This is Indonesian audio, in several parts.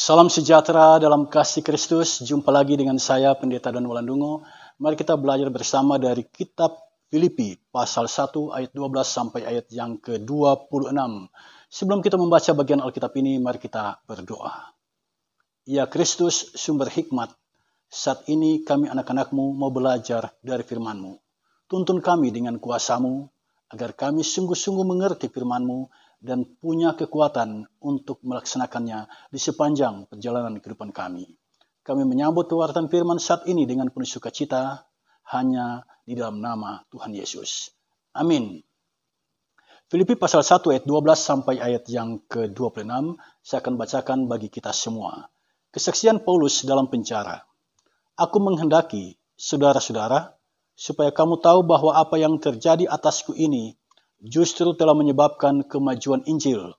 Salam sejahtera dalam kasih Kristus. Jumpa lagi dengan saya, Pendeta Don Walandungo. Mari kita belajar bersama dari kitab Filipi, pasal 1 ayat 12 sampai ayat yang ke-26. Sebelum kita membaca bagian Alkitab ini, mari kita berdoa. Ya Kristus, sumber hikmat, saat ini kami anak-anakmu mau belajar dari firman-Mu. Tuntun kami dengan kuasa-Mu, agar kami sungguh-sungguh mengerti firman-Mu, dan punya kekuatan untuk melaksanakannya di sepanjang perjalanan kehidupan kami. Kami menyambut pewartaan firman saat ini dengan penuh sukacita, hanya di dalam nama Tuhan Yesus. Amin. Filipi pasal 1 ayat 12 sampai ayat yang ke-26, saya akan bacakan bagi kita semua. Kesaksian Paulus dalam penjara. Aku menghendaki, saudara-saudara, supaya kamu tahu bahwa apa yang terjadi atasku ini justru telah menyebabkan kemajuan Injil,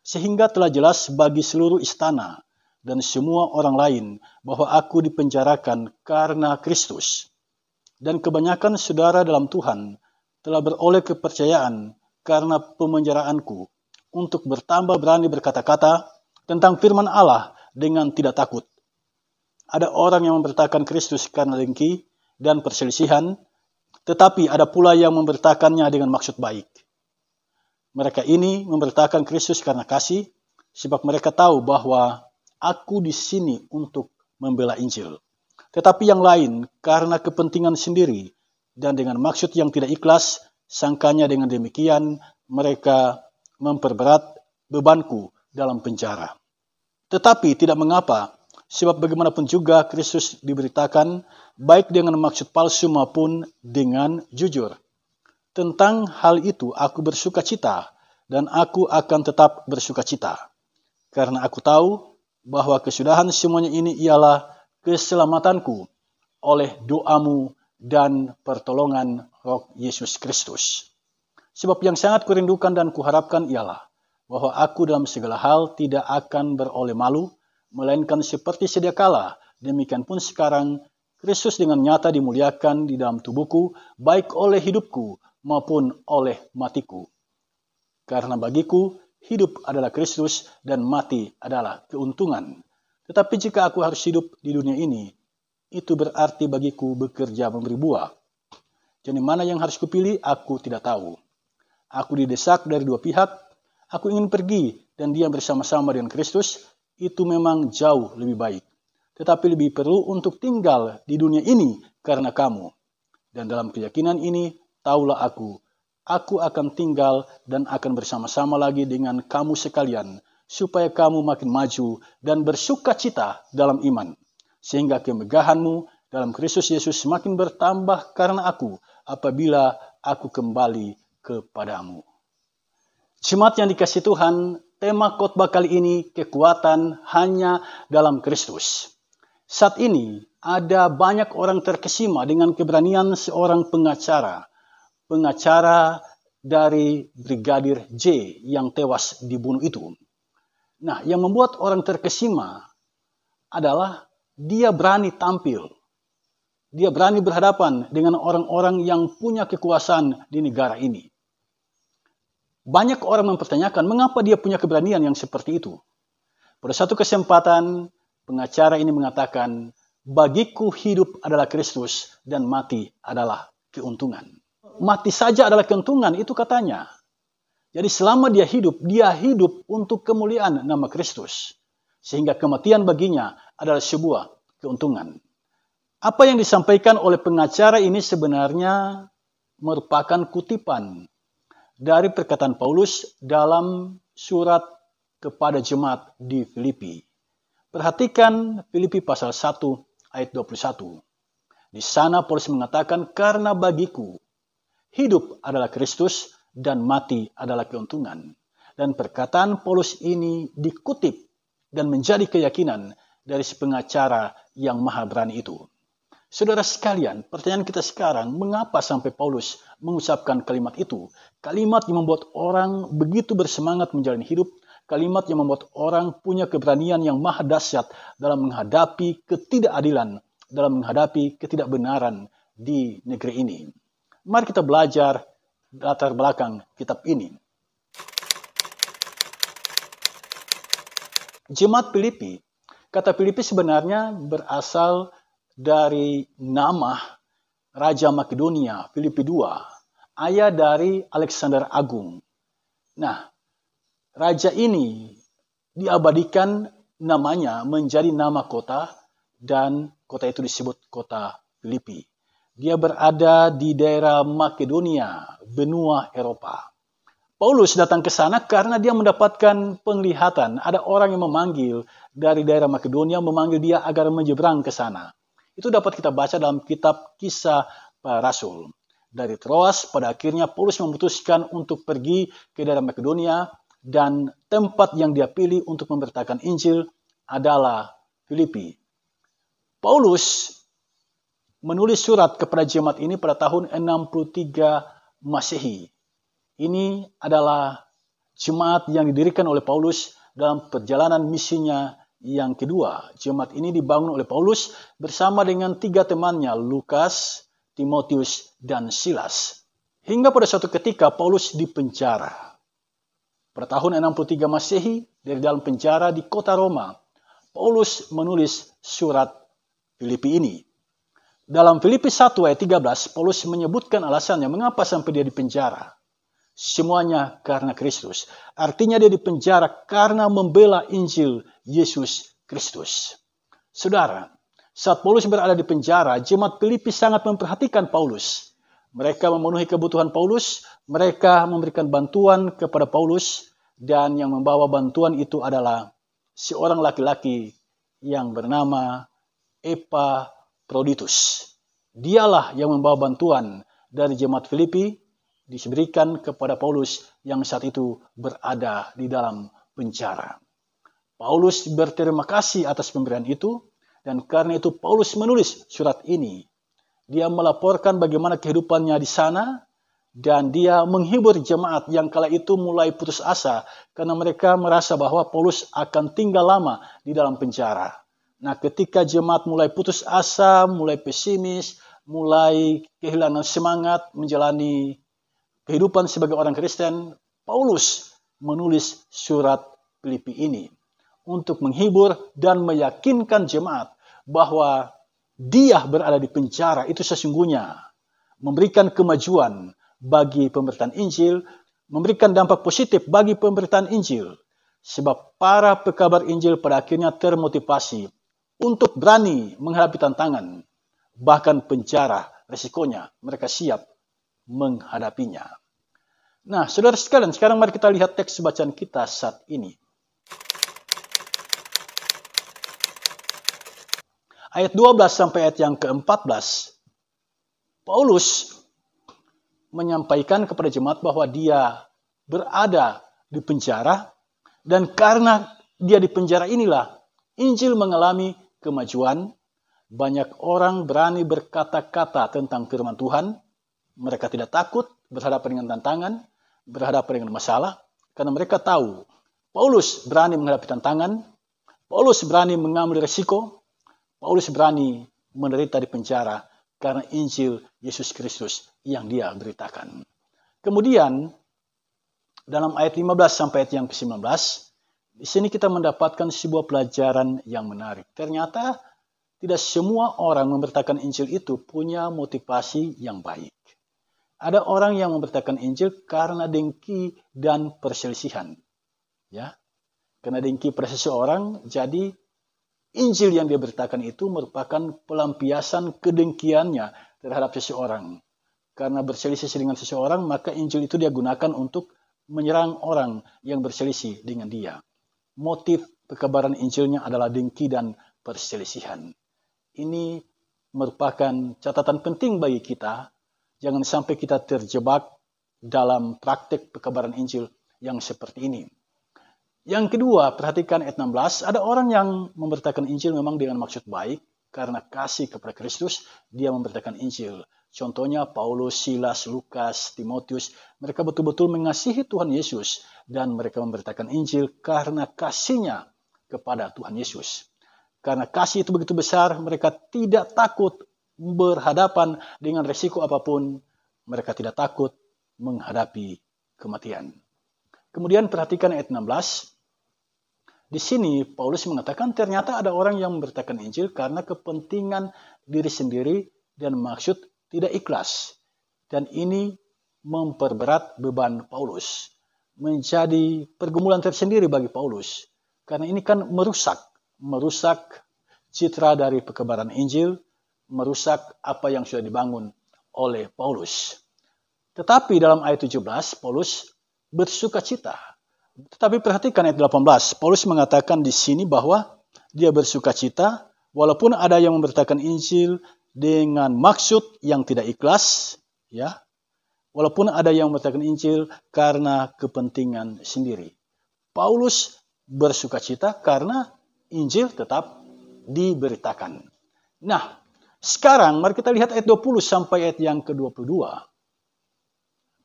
sehingga telah jelas bagi seluruh istana dan semua orang lain bahwa aku dipenjarakan karena Kristus. Dan kebanyakan saudara dalam Tuhan telah beroleh kepercayaan karena pemenjaraanku untuk bertambah berani berkata-kata tentang firman Allah dengan tidak takut. Ada orang yang memberitakan Kristus karena dengki dan perselisihan, tetapi ada pula yang memberitakannya dengan maksud baik. Mereka ini memberitakan Kristus karena kasih, sebab mereka tahu bahwa aku di sini untuk membela Injil. Tetapi yang lain karena kepentingan sendiri dan dengan maksud yang tidak ikhlas, sangkanya dengan demikian mereka memperberat bebanku dalam penjara. Tetapi tidak mengapa, sebab bagaimanapun juga Kristus diberitakan, baik dengan maksud palsu maupun dengan jujur. Tentang hal itu aku bersuka cita, dan aku akan tetap bersuka cita. Karena aku tahu bahwa kesudahan semuanya ini ialah keselamatanku oleh doamu dan pertolongan Roh Yesus Kristus. Sebab yang sangat kurindukan dan kuharapkan ialah bahwa aku dalam segala hal tidak akan beroleh malu, melainkan seperti sedia kala, demikian pun sekarang, Kristus dengan nyata dimuliakan di dalam tubuhku, baik oleh hidupku maupun oleh matiku. Karena bagiku, hidup adalah Kristus dan mati adalah keuntungan. Tetapi jika aku harus hidup di dunia ini, itu berarti bagiku bekerja memberi buah. Jadi mana yang harus kupilih, aku tidak tahu. Aku didesak dari dua pihak, aku ingin pergi dan diam bersama-sama dengan Kristus, itu memang jauh lebih baik. Tetapi lebih perlu untuk tinggal di dunia ini karena kamu. Dan dalam keyakinan ini, taulah aku akan tinggal dan akan bersama-sama lagi dengan kamu sekalian, supaya kamu makin maju dan bersuka cita dalam iman, sehingga kemegahanmu dalam Kristus Yesus semakin bertambah karena aku, apabila aku kembali kepadamu. Jemaat yang dikasihi Tuhan, tema khotbah kali ini, kekuatan hanya dalam Kristus. Saat ini, ada banyak orang terkesima dengan keberanian seorang pengacara dari Brigadir J yang tewas dibunuh itu. Nah, yang membuat orang terkesima adalah dia berani tampil. Dia berani berhadapan dengan orang-orang yang punya kekuasaan di negara ini. Banyak orang mempertanyakan mengapa dia punya keberanian yang seperti itu. Pada satu kesempatan, pengacara ini mengatakan, bagiku hidup adalah Kristus dan mati adalah keuntungan. Mati saja adalah keuntungan, itu katanya. Jadi selama dia hidup untuk kemuliaan nama Kristus. Sehingga kematian baginya adalah sebuah keuntungan. Apa yang disampaikan oleh pengacara ini sebenarnya merupakan kutipan dari perkataan Paulus dalam surat kepada jemaat di Filipi. Perhatikan Filipi pasal 1 ayat 21. Di sana Paulus mengatakan, karena bagiku hidup adalah Kristus dan mati adalah keuntungan. Dan perkataan Paulus ini dikutip dan menjadi keyakinan dari si pengacara yang maha berani itu. Saudara sekalian, pertanyaan kita sekarang, mengapa sampai Paulus mengucapkan kalimat itu? Kalimat yang membuat orang begitu bersemangat menjalani hidup, kalimat yang membuat orang punya keberanian yang maha dahsyat dalam menghadapi ketidakadilan, dalam menghadapi ketidakbenaran di negeri ini. Mari kita belajar latar belakang kitab ini. Jemaat Filipi Kata Filipi sebenarnya berasal dari nama Raja Makedonia, Filipi II, ayah dari Alexander Agung. Nah, raja ini diabadikan namanya menjadi nama kota, dan kota itu disebut kota Filipi. Dia berada di daerah Makedonia, benua Eropa. Paulus datang ke sana karena dia mendapatkan penglihatan. Ada orang yang memanggil dari daerah Makedonia, memanggil dia agar menyeberang ke sana. Itu dapat kita baca dalam kitab Kisah Para Rasul. Dari Troas, pada akhirnya Paulus memutuskan untuk pergi ke daerah Makedonia, dan tempat yang dia pilih untuk memberitakan Injil adalah Filipi. Paulus menulis surat kepada jemaat ini pada tahun 63 Masehi. Ini adalah jemaat yang didirikan oleh Paulus dalam perjalanan misinya yang kedua. Jemaat ini dibangun oleh Paulus bersama dengan 3 temannya, Lukas, Timotius, dan Silas. Hingga pada suatu ketika Paulus dipenjara. Pada tahun 63 Masehi, dari dalam penjara di kota Roma, Paulus menulis surat Filipi ini. Dalam Filipi 1 ayat 13, Paulus menyebutkan alasannya mengapa sampai dia dipenjara. Semuanya karena Kristus. Artinya dia dipenjara karena membela Injil Yesus Kristus. Saudara, saat Paulus berada di penjara, jemaat Filipi sangat memperhatikan Paulus. Mereka memenuhi kebutuhan Paulus, mereka memberikan bantuan kepada Paulus, dan yang membawa bantuan itu adalah seorang laki-laki yang bernama Epaphroditus. Dialah yang membawa bantuan dari jemaat Filipi, diberikan kepada Paulus yang saat itu berada di dalam penjara. Paulus berterima kasih atas pemberian itu, dan karena itu Paulus menulis surat ini. Dia melaporkan bagaimana kehidupannya di sana, dan dia menghibur jemaat yang kala itu mulai putus asa karena mereka merasa bahwa Paulus akan tinggal lama di dalam penjara. Nah, ketika jemaat mulai putus asa, mulai pesimis, mulai kehilangan semangat menjalani kehidupan sebagai orang Kristen, Paulus menulis surat Filipi ini untuk menghibur dan meyakinkan jemaat bahwa dia berada di penjara itu sesungguhnya memberikan kemajuan bagi pemberitaan Injil, memberikan dampak positif bagi pemberitaan Injil. Sebab para pekabar Injil pada akhirnya termotivasi untuk berani menghadapi tantangan, bahkan penjara, resikonya mereka siap menghadapinya. Nah, saudara sekalian, sekarang mari kita lihat teks bacaan kita saat ini. Ayat 12 sampai ayat yang ke-14, Paulus menyampaikan kepada jemaat bahwa dia berada di penjara, dan karena dia di penjara inilah Injil mengalami kemajuan. Banyak orang berani berkata-kata tentang firman Tuhan. Mereka tidak takut berhadapan dengan tantangan, berhadapan dengan masalah, karena mereka tahu Paulus berani menghadapi tantangan, Paulus berani mengambil resiko, Paulus berani menderita di penjara karena Injil Yesus Kristus yang dia beritakan. Kemudian dalam ayat 15 sampai ayat yang ke-19, di sini kita mendapatkan sebuah pelajaran yang menarik. Ternyata tidak semua orang memberitakan Injil itu punya motivasi yang baik. Ada orang yang memberitakan Injil karena dengki dan perselisihan. Ya, karena dengki pada seseorang, jadi Injil yang dia beritakan itu merupakan pelampiasan kedengkiannya terhadap seseorang. Karena berselisih dengan seseorang, maka Injil itu dia gunakan untuk menyerang orang yang berselisih dengan dia. Motif pekabaran Injilnya adalah dengki dan perselisihan. Ini merupakan catatan penting bagi kita. Jangan sampai kita terjebak dalam praktik pekabaran Injil yang seperti ini. Yang kedua, perhatikan ayat 16. Ada orang yang memberitakan Injil memang dengan maksud baik. Karena kasih kepada Kristus, dia memberitakan Injil. Contohnya Paulus, Silas, Lukas, Timotius. Mereka betul-betul mengasihi Tuhan Yesus. Dan mereka memberitakan Injil karena kasihnya kepada Tuhan Yesus. Karena kasih itu begitu besar, mereka tidak takut berhadapan dengan resiko apapun. Mereka tidak takut menghadapi kematian. Kemudian perhatikan ayat 16. Di sini Paulus mengatakan ternyata ada orang yang memberitakan Injil karena kepentingan diri sendiri dan maksud tidak ikhlas. Dan ini memperberat beban Paulus. Menjadi pergumulan tersendiri bagi Paulus. Karena ini kan merusak citra dari perkabaran Injil, merusak apa yang sudah dibangun oleh Paulus. Tetapi dalam ayat 17, Paulus bersuka cita. Tetapi perhatikan ayat 18, Paulus mengatakan di sini bahwa dia bersuka cita, walaupun ada yang memberitakan Injil dengan maksud yang tidak ikhlas, ya. Walaupun ada yang memberitakan Injil karena kepentingan sendiri. Paulus bersuka cita karena Injil tetap diberitakan. Nah, sekarang mari kita lihat ayat 20 sampai ayat yang ke-22.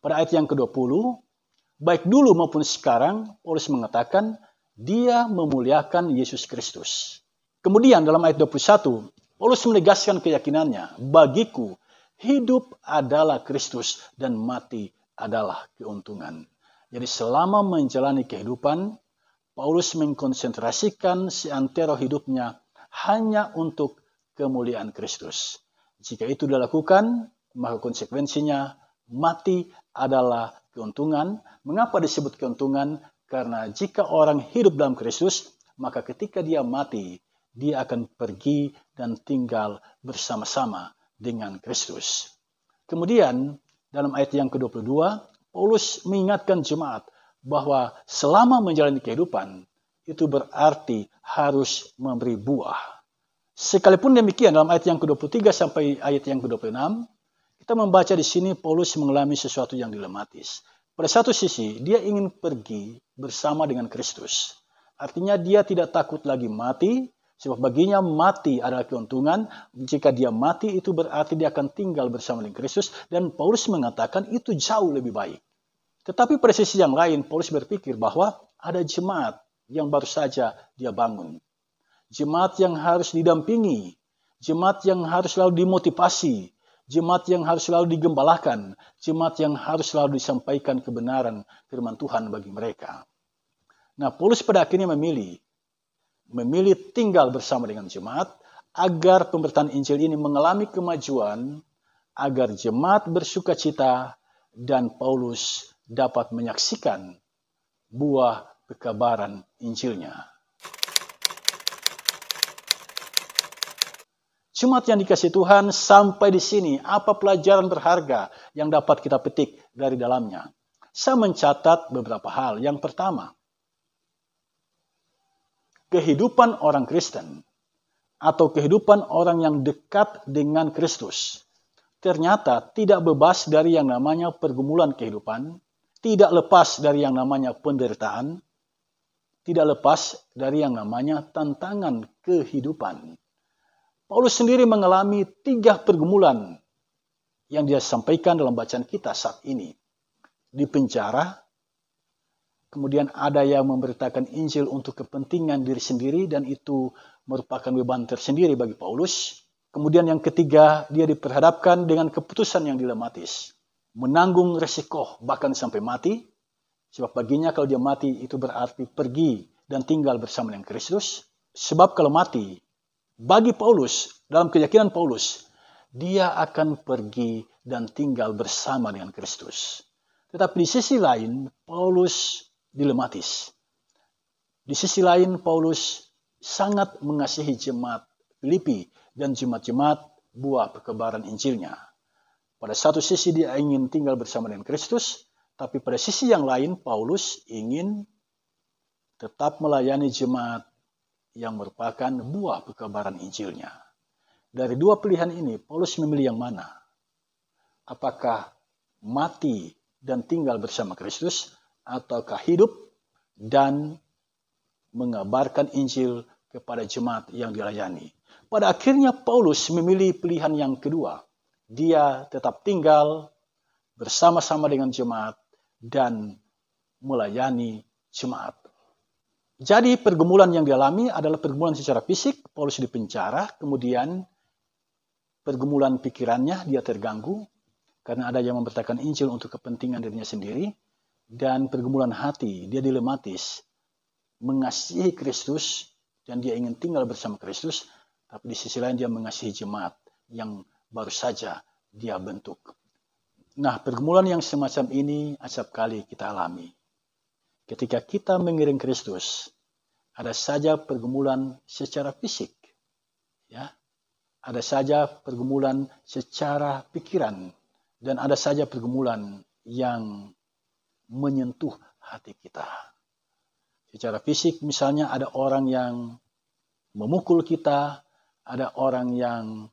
Pada ayat yang ke-20, baik dulu maupun sekarang, Paulus mengatakan dia memuliakan Yesus Kristus. Kemudian dalam ayat 21, Paulus menegaskan keyakinannya, bagiku hidup adalah Kristus dan mati adalah keuntungan. Jadi selama menjalani kehidupan, Paulus mengkonsentrasikan seantero hidupnya hanya untuk kemuliaan Kristus. Jika itu dilakukan, maka konsekuensinya mati adalah keuntungan. Mengapa disebut keuntungan? Karena jika orang hidup dalam Kristus, maka ketika dia mati, dia akan pergi dan tinggal bersama-sama dengan Kristus. Kemudian, dalam ayat yang ke-22, Paulus mengingatkan jemaat bahwa selama menjalani kehidupan, itu berarti harus memberi buah. Sekalipun demikian, dalam ayat yang ke-23 sampai ayat yang ke-26, kita membaca di sini Paulus mengalami sesuatu yang dilematis. Pada satu sisi, dia ingin pergi bersama dengan Kristus. Artinya dia tidak takut lagi mati, sebab baginya mati adalah keuntungan. Jika dia mati, itu berarti dia akan tinggal bersama dengan Kristus. Dan Paulus mengatakan itu jauh lebih baik. Tetapi pada sisi yang lain, Paulus berpikir bahwa ada jemaat yang baru saja dia bangun. Jemaat yang harus didampingi. Jemaat yang harus selalu dimotivasi. Jemaat yang harus selalu digembalakan, jemaat yang harus selalu disampaikan kebenaran firman Tuhan bagi mereka. Nah, Paulus pada akhirnya memilih tinggal bersama dengan jemaat agar pemberitaan Injil ini mengalami kemajuan, agar jemaat bersuka cita dan Paulus dapat menyaksikan buah pekabaran Injilnya. Jemaat yang dikasihi Tuhan, sampai di sini apa pelajaran berharga yang dapat kita petik dari dalamnya? Saya mencatat beberapa hal. Yang pertama, kehidupan orang Kristen atau kehidupan orang yang dekat dengan Kristus ternyata tidak bebas dari yang namanya pergumulan kehidupan, tidak lepas dari yang namanya penderitaan, tidak lepas dari yang namanya tantangan kehidupan. Paulus sendiri mengalami 3 pergumulan yang dia sampaikan dalam bacaan kita saat ini. Di penjara, kemudian ada yang memberitakan Injil untuk kepentingan diri sendiri dan itu merupakan beban tersendiri bagi Paulus. Kemudian yang ketiga, dia diperhadapkan dengan keputusan yang dilematis. Menanggung resiko bahkan sampai mati, sebab baginya kalau dia mati itu berarti pergi dan tinggal bersama dengan Kristus. Sebab kalau mati, bagi Paulus, dalam keyakinan Paulus, dia akan pergi dan tinggal bersama dengan Kristus. Tetapi di sisi lain, Paulus dilematis. Di sisi lain, Paulus sangat mengasihi jemaat Filipi dan jemaat-jemaat buah perkabaran Injilnya. Pada satu sisi dia ingin tinggal bersama dengan Kristus, tapi pada sisi yang lain, Paulus ingin tetap melayani jemaat yang merupakan buah pekabaran Injilnya. Dari 2 pilihan ini, Paulus memilih yang mana? Apakah mati dan tinggal bersama Kristus, ataukah hidup dan mengabarkan Injil kepada jemaat yang dilayani? Pada akhirnya Paulus memilih pilihan yang kedua. Dia tetap tinggal bersama-sama dengan jemaat dan melayani jemaat. Jadi pergumulan yang dialami adalah pergumulan secara fisik, Paulus dipenjara, kemudian pergumulan pikirannya, dia terganggu, karena ada yang memberitakan Injil untuk kepentingan dirinya sendiri, dan pergumulan hati, dia dilematis, mengasihi Kristus dan dia ingin tinggal bersama Kristus, tapi di sisi lain dia mengasihi jemaat yang baru saja dia bentuk. Nah, pergumulan yang semacam ini acap kali kita alami. Ketika kita mengiring Kristus, ada saja pergumulan secara fisik, ya, ada saja pergumulan secara pikiran, dan ada saja pergumulan yang menyentuh hati kita. Secara fisik misalnya ada orang yang memukul kita, ada orang yang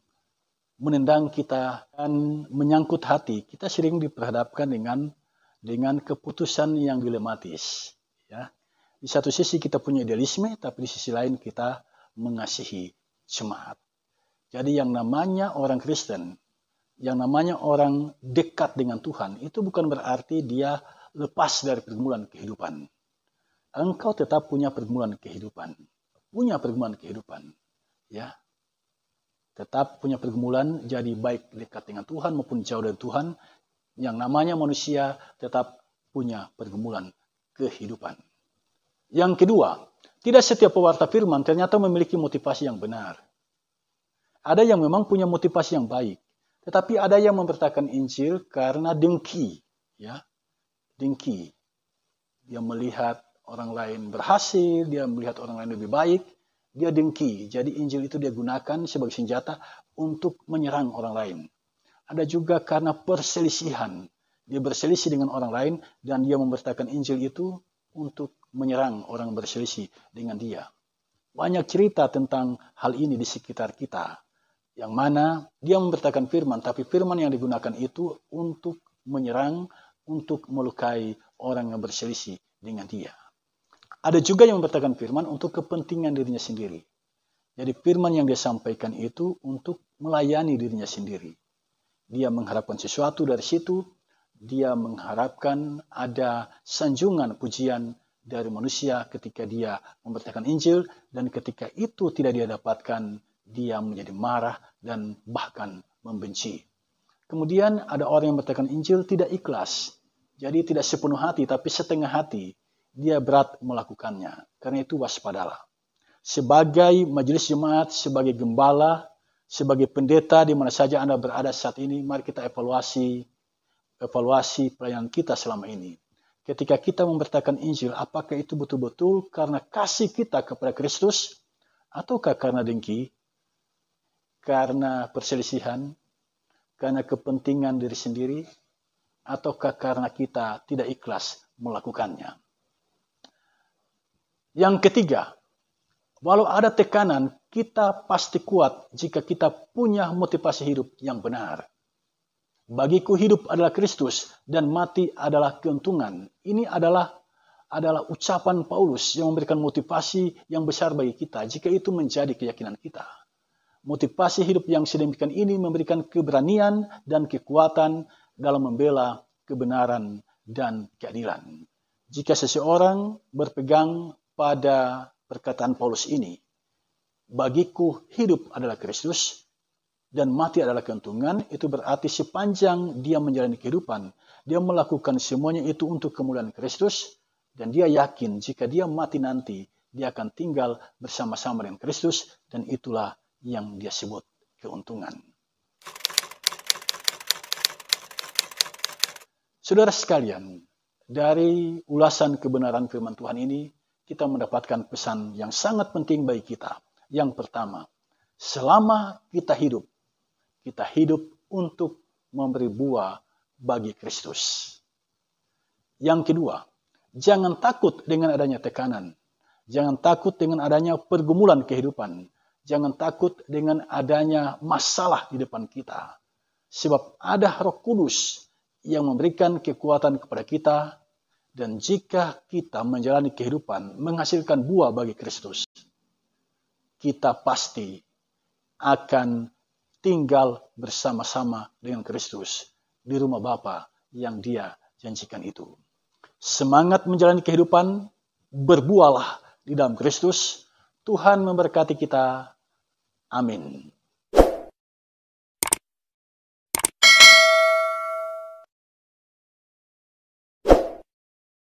menendang kita, dan menyangkut hati. Kita sering diperhadapkan dengan keputusan yang dilematis. Ya. Di satu sisi kita punya idealisme, tapi di sisi lain kita mengasihi jemaat. Jadi yang namanya orang Kristen, yang namanya orang dekat dengan Tuhan, itu bukan berarti dia lepas dari pergumulan kehidupan. Engkau tetap punya pergumulan kehidupan. Ya. Tetap punya pergumulan, jadi baik dekat dengan Tuhan maupun jauh dari Tuhan. Yang namanya manusia tetap punya pergumulan kehidupan. Yang kedua, tidak setiap pewarta firman ternyata memiliki motivasi yang benar. Ada yang memang punya motivasi yang baik, tetapi ada yang memberitakan Injil karena dengki. Ya. Dengki. Dia melihat orang lain berhasil, dia melihat orang lain lebih baik, dia dengki. Jadi Injil itu dia gunakan sebagai senjata untuk menyerang orang lain. Ada juga karena perselisihan. Dia berselisih dengan orang lain dan dia memberitakan Injil itu untuk menyerang orang berselisih dengan dia. Banyak cerita tentang hal ini di sekitar kita. Yang mana dia memberitakan firman, tapi firman yang digunakan itu untuk menyerang, untuk melukai orang yang berselisih dengan dia. Ada juga yang memberitakan firman untuk kepentingan dirinya sendiri. Jadi firman yang dia sampaikan itu untuk melayani dirinya sendiri. Dia mengharapkan sesuatu dari situ. Dia mengharapkan ada sanjungan pujian dari manusia ketika dia memberitakan Injil. Dan ketika itu tidak dia dapatkan, dia menjadi marah dan bahkan membenci. Kemudian ada orang yang memberitakan Injil tidak ikhlas. Jadi tidak sepenuh hati tapi setengah hati. Dia berat melakukannya. Karena itu waspadalah. Sebagai majelis jemaat, sebagai gembala, sebagai pendeta di mana saja Anda berada saat ini, mari kita evaluasi pelayanan kita selama ini. Ketika kita memberitakan Injil, apakah itu betul-betul karena kasih kita kepada Kristus, ataukah karena dengki, karena perselisihan, karena kepentingan diri sendiri, ataukah karena kita tidak ikhlas melakukannya. Yang ketiga, walau ada tekanan, kita pasti kuat jika kita punya motivasi hidup yang benar. Bagiku hidup adalah Kristus dan mati adalah keuntungan. Ini adalah ucapan Paulus yang memberikan motivasi yang besar bagi kita jika itu menjadi keyakinan kita. Motivasi hidup yang sedemikian ini memberikan keberanian dan kekuatan dalam membela kebenaran dan keadilan. Jika seseorang berpegang pada perkataan Paulus ini, bagiku hidup adalah Kristus dan mati adalah keuntungan, itu berarti sepanjang dia menjalani kehidupan, dia melakukan semuanya itu untuk kemuliaan Kristus, dan dia yakin jika dia mati nanti, dia akan tinggal bersama-sama dengan Kristus, dan itulah yang dia sebut keuntungan. Saudara sekalian, dari ulasan kebenaran firman Tuhan ini, kita mendapatkan pesan yang sangat penting bagi kita. Yang pertama, selama kita hidup untuk memberi buah bagi Kristus. Yang kedua, jangan takut dengan adanya tekanan. Jangan takut dengan adanya pergumulan kehidupan. Jangan takut dengan adanya masalah di depan kita. Sebab ada Roh Kudus yang memberikan kekuatan kepada kita. Dan jika kita menjalani kehidupan menghasilkan buah bagi Kristus, kita pasti akan tinggal bersama-sama dengan Kristus di rumah Bapa yang Dia janjikan itu. Semangat menjalani kehidupan, berbuahlah di dalam Kristus. Tuhan memberkati kita. Amin.